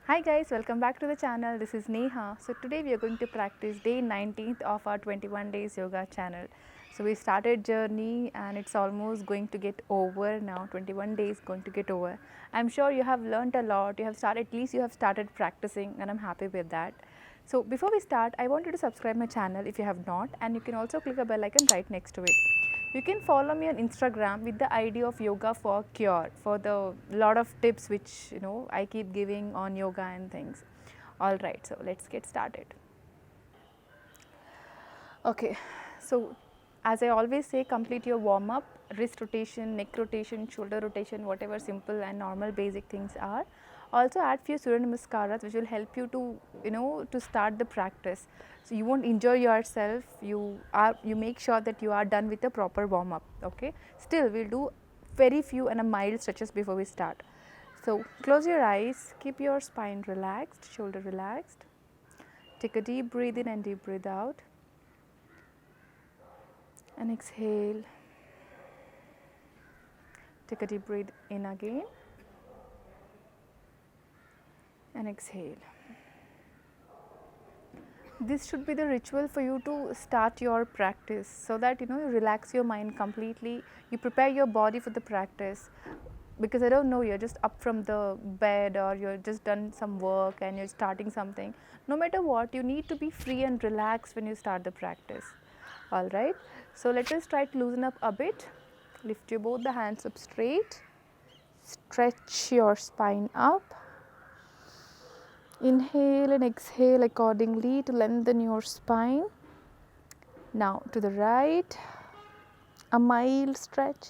Hi guys, welcome back to the channel. This is Neha. So today we are going to practice day 19th of our 21 days yoga channel. So we started journey and it's almost going to get over now. 21 days going to get over. I'm sure you have learned a lot. You have started, at least you have started practicing, and I'm happy with that. So before we start, I want you to subscribe my channel if you have not, and you can also click a bell icon right next to it. You can follow me on Instagram with the ID of Yoga for Cure for the lot of tips which I keep giving on yoga and things. All right, so let's get started. Okay, so as I always say, complete your warm up, wrist rotation, neck rotation, shoulder rotation, whatever simple and normal basic things are. Also add few Surya Namaskaras which will help you to to start the practice. So you won't injure yourself. You make sure that you are done with the proper warm up. Okay. Still, we'll do very few and a mild stretches before we start. So close your eyes, keep your spine relaxed, shoulder relaxed. Take a deep breath in and deep breath out. And exhale. Take a deep breath in again and exhale. This should be the ritual for you to start your practice so that you relax your mind completely. You prepare your body for the practice, because I don't know, you're just up from the bed or you're just done some work and you're starting something. No matter what, you need to be free and relaxed when you start the practice. All right, so let us try to loosen up a bit. Lift your both the hands up straight. Stretch your spine up. Inhale and exhale accordingly to lengthen your spine. Now to the right, a mild stretch.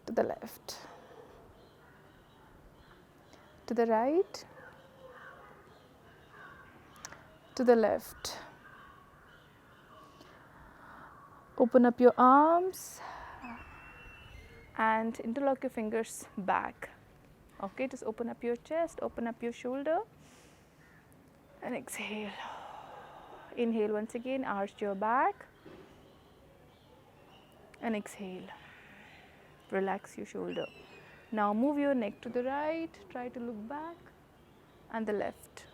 To the left, to the right, to the left. Open up your arms and interlock your fingers back. Okay, just open up your chest, open up your shoulder and exhale. Inhale once again, arch your back and exhale. Relax your shoulder. Now move your neck to the right, try to look back, and the left.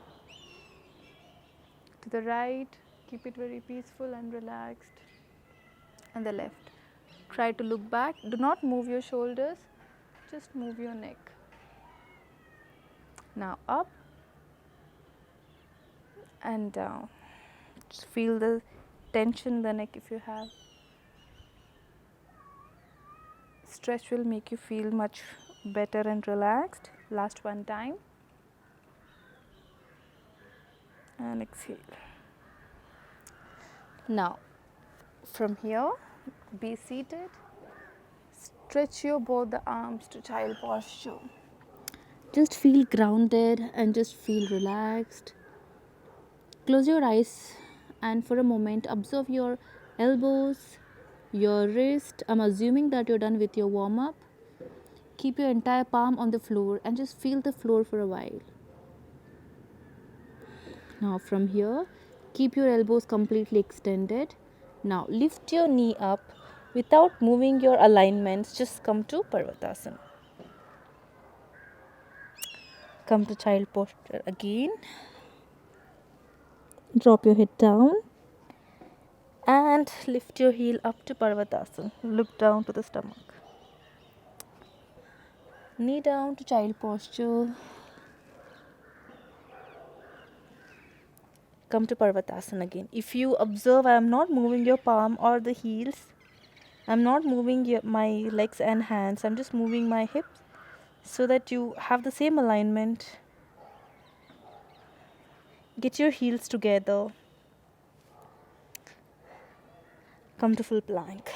To the right, keep it very peaceful and relaxed, and the left. Try to look back, do not move your shoulders, just move your neck. Now up and down. Just feel the tension in the neck if you have. Stretch will make you feel much better and relaxed. Last one time. And exhale. Now from here, be seated. Stretch your both the arms to child posture. Just feel grounded and just feel relaxed. Close your eyes and for a moment observe your elbows, your wrist. I'm assuming that you're done with your warm up. Keep your entire palm on the floor and just feel the floor for a while. Now from here, keep your elbows completely extended. Now lift your knee up without moving your alignments. Just come to Parvatasana. Come to child posture again. Drop your head down and lift your heel up to Parvatasana. Look down to the stomach. Knee down to child posture. Come to Parvatasana again. If you observe, I am not moving your palm or the heels. I am not moving my legs and hands. I am just moving my hips so that you have the same alignment. Get your heels together. Come to full plank.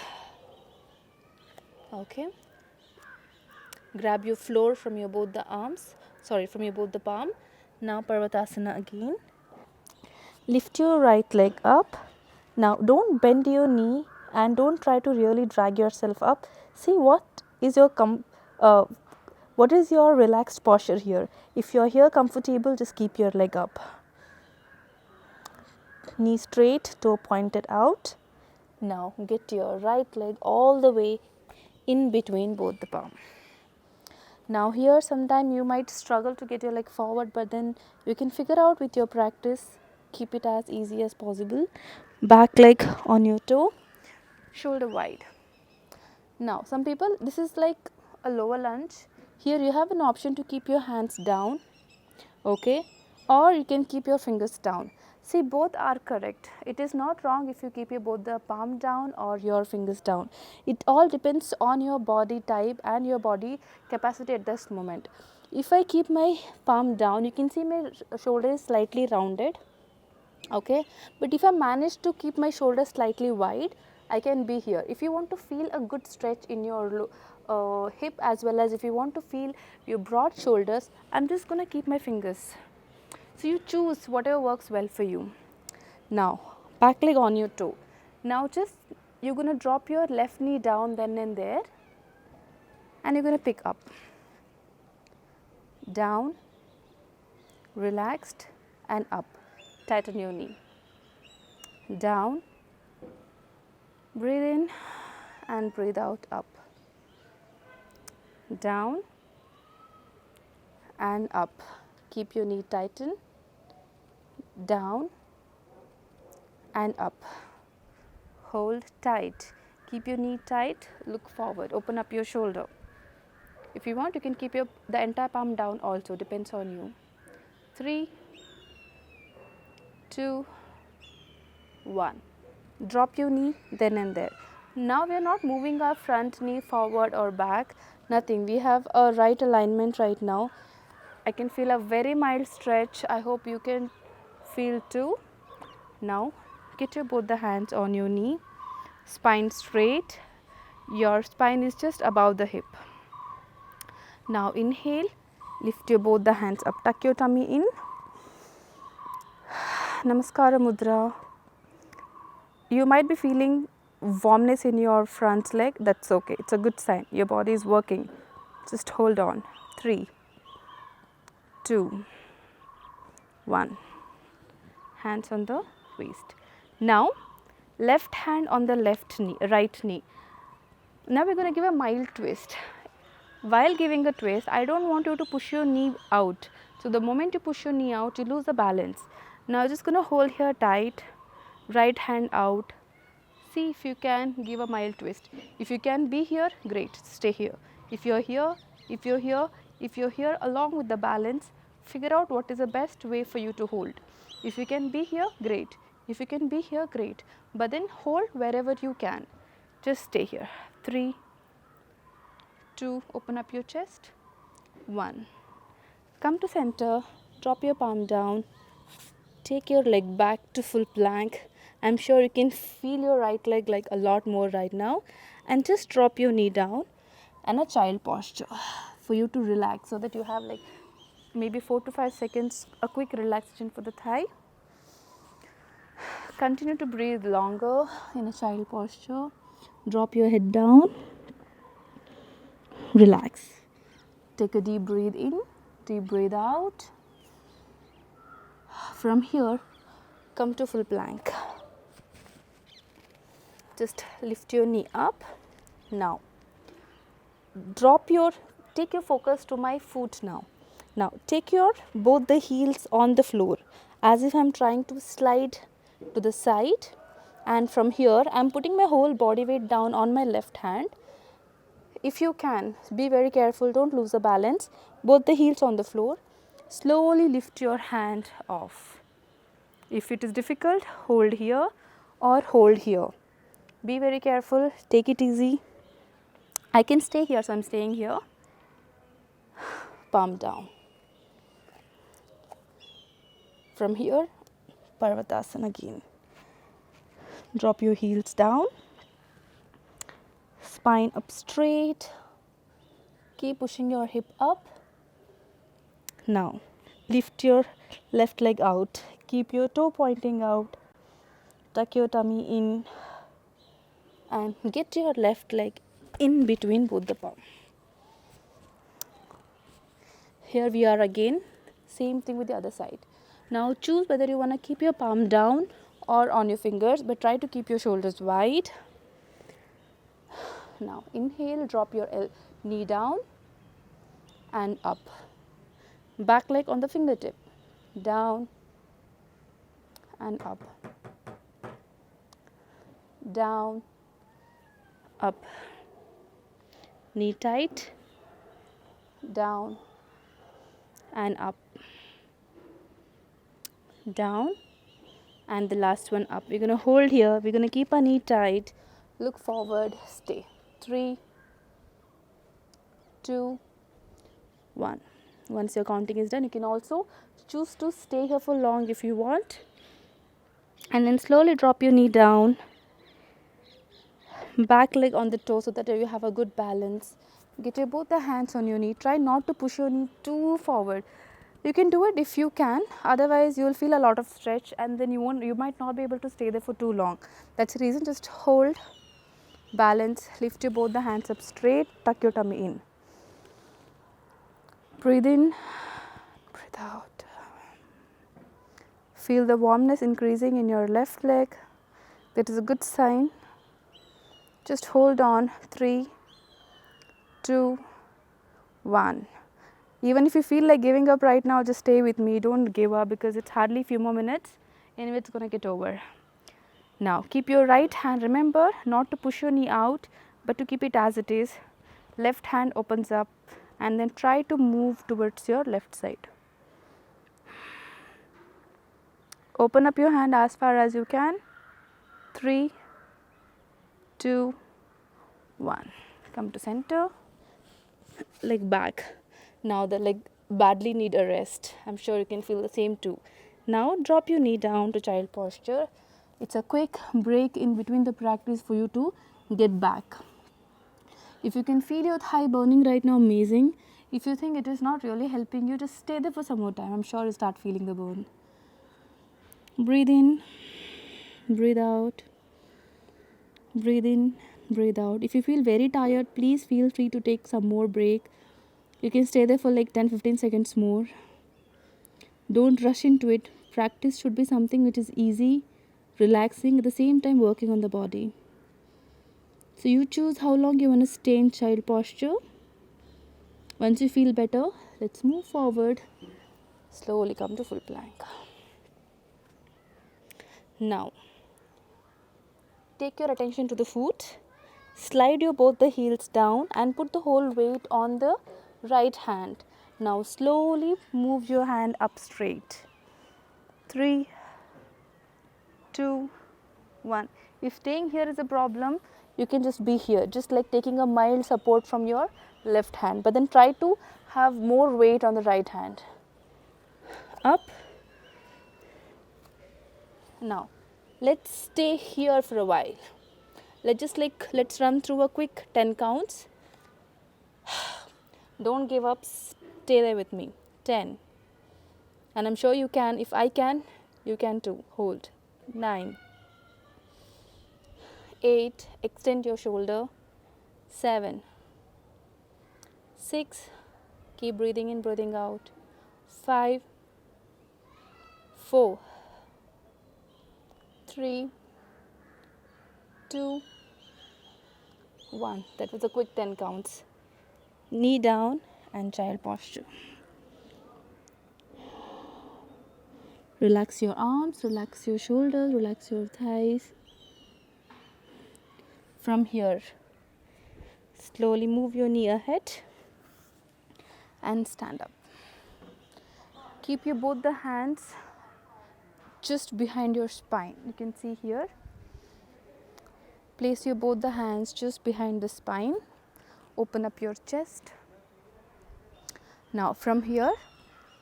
Okay. Grab your floor from your both the palm. Now Parvatasana again. Lift your right leg up. Now don't bend your knee and don't try to really drag yourself up. See what is your relaxed posture here. If you are here comfortable, just keep your leg up. Knee straight, toe pointed out. Now get your right leg all the way in between both the palm. Now here sometime you might struggle to get your leg forward, but then you can figure out with your practice. Keep it as easy as possible. Back leg on your toe, shoulder wide. Now some people, this is like a lower lunge. Here you have an option to keep your hands down, okay, or you can keep your fingers down. See, both are correct. It is not wrong if you keep your both the palm down or your fingers down. It all depends on your body type and your body capacity at this moment. If I keep my palm down, you can see my shoulder is slightly rounded, okay, but if I manage to keep my shoulders slightly wide, I can be here. If you want to feel a good stretch in your hip, as well as if you want to feel your broad shoulders, I'm just going to keep my fingers. So you choose whatever works well for you. Now back leg on your toe. Now just you're going to drop your left knee down then and there, and you're going to pick up, down, relaxed, and up. Tighten your knee, down, breathe in and breathe out, up, down and up. Keep your knee tighten, down and up. Hold tight, keep your knee tight, look forward, open up your shoulder. If you want, you can keep the entire palm down also, depends on you. 3, 2, 1. Drop your knee then and there. Now we are not moving our front knee forward or back, nothing. We have a right alignment right now. I can feel a very mild stretch. I hope you can feel too. Now get your both the hands on your knee, spine straight. Your spine is just above the hip. Now inhale, lift your both the hands up, tuck your tummy in. Namaskara mudra. You might be feeling warmness in your front leg. That's okay. It's a good sign. Your body is working. Just hold on. 3, 2, 1. Hands on the waist. Now left hand on the left knee, right knee. Now we're going to give a mild twist. While giving a twist, I don't want you to push your knee out. So the moment you push your knee out, you lose the balance. Now I'm just going to hold here tight, right hand out. See if you can give a mild twist. If you can be here, great, stay here. If you're here, if you're here, if you're here, along with the balance, figure out what is the best way for you to hold. If you can be here, great. If you can be here, great. But then hold wherever you can. Just stay here. 3, 2, open up your chest. 1. Come to center, drop your palm down. Take your leg back to full plank. I'm sure you can feel your right leg like a lot more right now. And just drop your knee down and a child posture for you to relax, so that you have like maybe 4 to 5 seconds, a quick relaxation for the thigh. Continue to breathe longer in a child posture. Drop your head down. Relax. Take a deep breath in, deep breath out. From here, come to full plank. Just lift your knee up. Now, take your focus to my foot now. Now, take your both the heels on the floor, as if I'm trying to slide to the side. And from here, I'm putting my whole body weight down on my left hand. If you can, be very careful, don't lose the balance. Both the heels on the floor. Slowly lift your hand off. If it is difficult, hold here or hold here. Be very careful, take it easy. I can stay here, so I'm staying here. Palm down. From here, Parvatasana again. Drop your heels down. Spine up straight. Keep pushing your hip up. Now, lift your left leg out. Keep your toe pointing out. Tuck your tummy in. And get your left leg in between both the palms. Here we are again. Same thing with the other side. Now choose whether you want to keep your palm down or on your fingers, but try to keep your shoulders wide. Now inhale, drop your knee down. and up. Back leg on the fingertip, down and up, down, up. Knee tight, down and up, down, and the last one up. We're going to hold here. We're going to keep our knee tight, look forward, stay. 3, 2, 1. Once your counting is done, you can also choose to stay here for long if you want, and then slowly drop your knee down, back leg on the toe, so that you have a good balance. Get your both the hands on your knee. Try not to push your knee too forward. You can do it if you can, otherwise you will feel a lot of stretch, and then you might not be able to stay there for too long. That's the reason. Just hold, balance, lift your both the hands up straight, tuck your tummy in. Breathe in, breathe out. Feel the warmness increasing in your left leg. That is a good sign. Just hold on. 3, 2, 1. Even if you feel like giving up right now, just stay with me. Don't give up, because it's hardly a few more minutes. Anyway, it's going to get over. Now, keep your right hand. Remember not to push your knee out, but to keep it as it is. Left hand opens up, and then try to move towards your left side. Open up your hand as far as you can. 3, 2, 1. Come to center. Leg back. Now the leg badly need a rest. I'm sure you can feel the same too. Now drop your knee down to child posture. It's a quick break in between the practice for you to get back. If you can feel your thigh burning right now, amazing. If you think it is not really helping you, just stay there for some more time. I'm sure you start feeling the burn. Breathe in, breathe out, breathe in, breathe out. If you feel very tired, please feel free to take some more break. You can stay there for like 10-15 seconds more. Don't rush into it. Practice should be something which is easy, relaxing, at the same time working on the body. So you choose how long you want to stay in child posture. Once you feel better, let's move forward. Slowly come to full plank. Now, take your attention to the foot. Slide your both the heels down and put the whole weight on the right hand. Now slowly move your hand up straight. 3, 2, 1. If staying here is a problem, you can just be here, just like taking a mild support from your left hand, but then try to have more weight on the right hand. Up. Now let's stay here for a while. Let's run through a quick 10 counts. Don't give up, stay there with me. 10. And I'm sure you can. If I can, you can too. Hold. 9. 8. Extend your shoulder. 7. 6. Keep breathing in, breathing out. 5. 4. 3. 2. 1. That was a quick 10 counts. Knee down and child posture. Relax your arms, relax your shoulders, relax your thighs. From here, slowly move your knee ahead and stand up. Keep your both the hands just behind your spine. You can see here. Place your both the hands just behind the spine. Open up your chest. Now from here,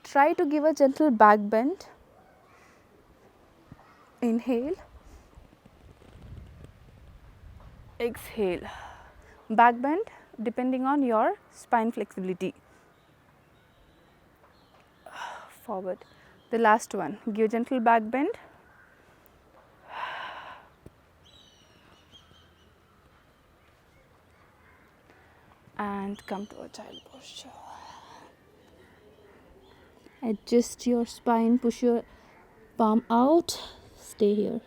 try to give a gentle back bend. Inhale. Exhale. Back bend depending on your spine flexibility. Forward. The last one. Give a gentle back bend. And come to a child posture. Adjust your spine, push your palm out, stay here.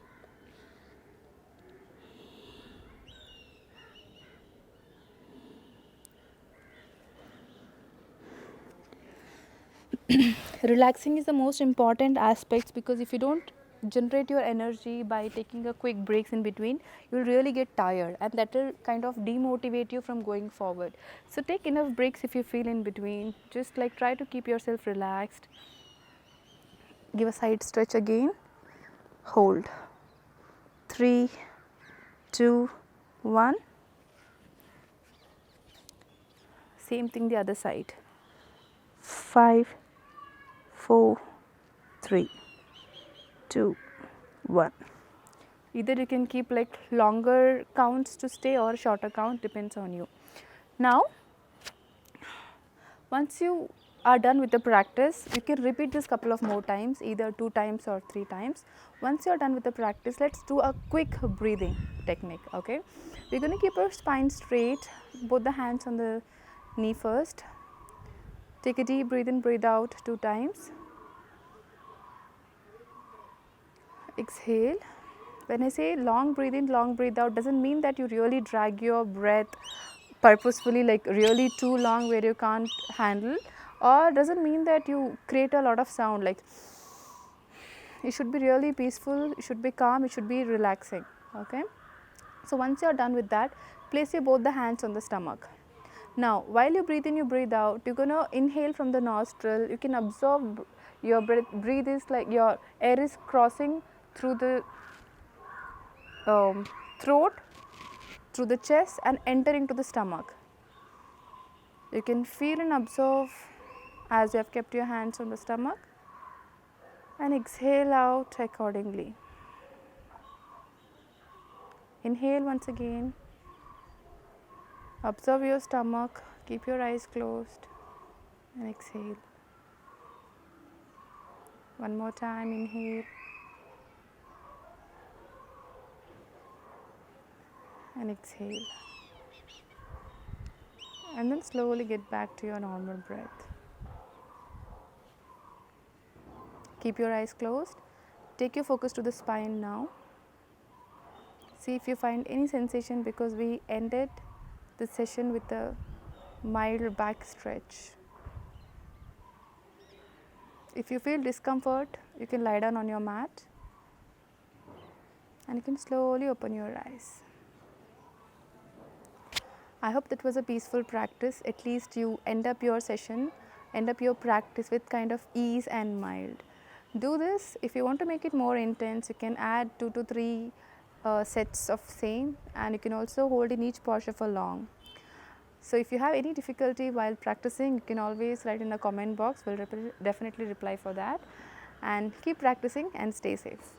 Relaxing is the most important aspect, because if you don't generate your energy by taking a quick breaks in between, you'll really get tired, and that will kind of demotivate you from going forward. So take enough breaks if you feel in between. Just like try to keep yourself relaxed. Give a side stretch again. Hold. 3, 2, 1. Same thing the other side. 5, 4, 3, 2, 1. Either you can keep like longer counts to stay or shorter count, depends on you. Now, once you are done with the practice, you can repeat this couple of more times, either 2 times or 3 times. Once you are done with the practice, let's do a quick breathing technique. Okay, we're going to keep our spine straight, both the hands on the knee first. Take a deep breath in, breathe out 2 times. Exhale. When I say long breathe in, long breathe out, doesn't mean that you really drag your breath purposefully, like really too long where you can't handle, or doesn't mean that you create a lot of sound. Like, it should be really peaceful, it should be calm, it should be relaxing. Okay, so once you're done with that, place your both the hands on the stomach. Now, while you breathe in, you breathe out, you're going to inhale from the nostril. You can absorb your breath. Breathe is like your air is crossing through the throat, through the chest, and entering to the stomach. You can feel and observe as you have kept your hands on the stomach, and exhale out accordingly. Inhale once again. Observe your stomach, keep your eyes closed, and exhale. One more time, inhale and exhale. And then slowly get back to your normal breath. Keep your eyes closed. Take your focus to the spine now. See if you find any sensation, because we ended the session with a mild back stretch. If you feel discomfort, you can lie down on your mat and you can slowly open your eyes. I hope that was a peaceful practice. At least you end up your session, end up your practice with kind of ease and mild. Do this. If you want to make it more intense, you can add 2 to 3 sets of same, and you can also hold in each posture for long. So if you have any difficulty while practicing, you can always write in the comment box. We'll definitely reply for that. And keep practicing and stay safe.